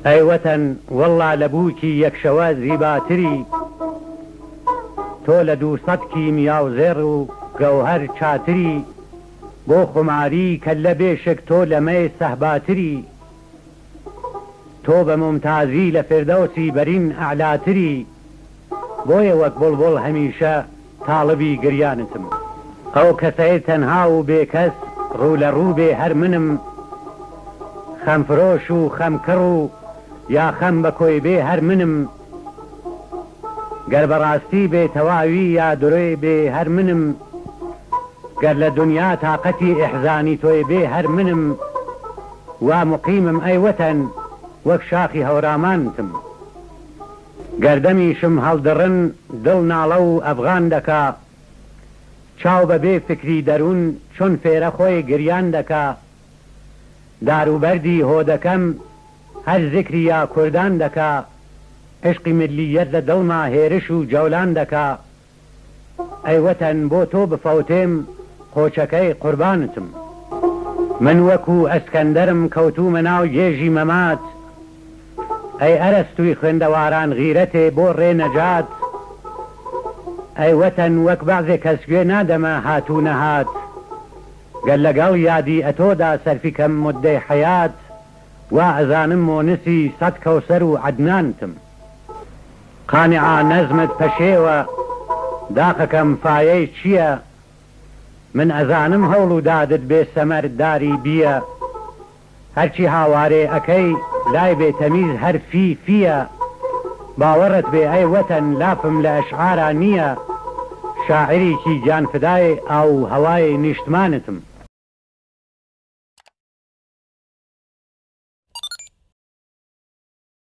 ئەی وەتەن وەڵڵا لە بووکی یەکشەوە زیباتری، تۆ لە 200 کیمیا و زێڕ و گەوهەر چاتری، بۆ خوماری کە لە بێشک تۆ لەمەی سەحباتری، تۆ بە ممتازی لە فردەوسی بەرین ئەعلاتری، بۆیە وەک بڵبڵ هەمیشە تاڵبی گریانتم. ئەو کەسەی تەنها و بێکەس ڕوو لە ڕوو بێ هەر منم، خەمفرۆش و خەمکڕ و یا خەم بە کۆی بێ هەر منم، گەر بەڕاستی بێ تەواوی یا درۆی بێ هەر منم، گەر لە دنیا تاقەتی ئیحزانی تۆی بێ هەر منم، وا مقیمم ئەی وەتەن وەک شاخی هەورامانتم. گەردەمیشم هەڵدڕن دڵ ناڵە و ئەفغان دەکا، چاو بەبێ فکری دەروون چۆن فێرە خۆی گریان دەکا، داروبەردی هۆدەکەم هەر ذکری یا کوردان دەکا، عشقی ملیەت لە دڵما هێرش و جەولان دەکا. ئەی وەتەن بۆ تۆ بفەوتێم قۆچەکەی قوربانتم. من وەکو ئەسکەندەرم کەوتومە ناو گێژی مەمات، ئەی ئەرەستوی خوێندەواران غیرەتێ بۆ ڕێنەجات. ئەی وەتەن وەک بەعزێ کەس گوێ نادەمە هاتوو نەهات، گەر لەگەڵ یادی ئەتۆدا سەرفیکەم مودەی حەیات، وا ئەزانم مۆنسی سەد کەوسەر و عەدنانتم. قانعا نەزمت پەشێوە داخەکەم فایەی چییە، من ئەزانم هەوڵ و دادت بێ سەمەر داری بیە، هەرچی هاوارێ ئەکەی لای بێتەمیز هەر فیە، باوەڕت بێ ئەی وەتەن لافم لە ئەشعارا نییە، شاعریکی گیانفدای ئاو هەوای نیشتمانتم.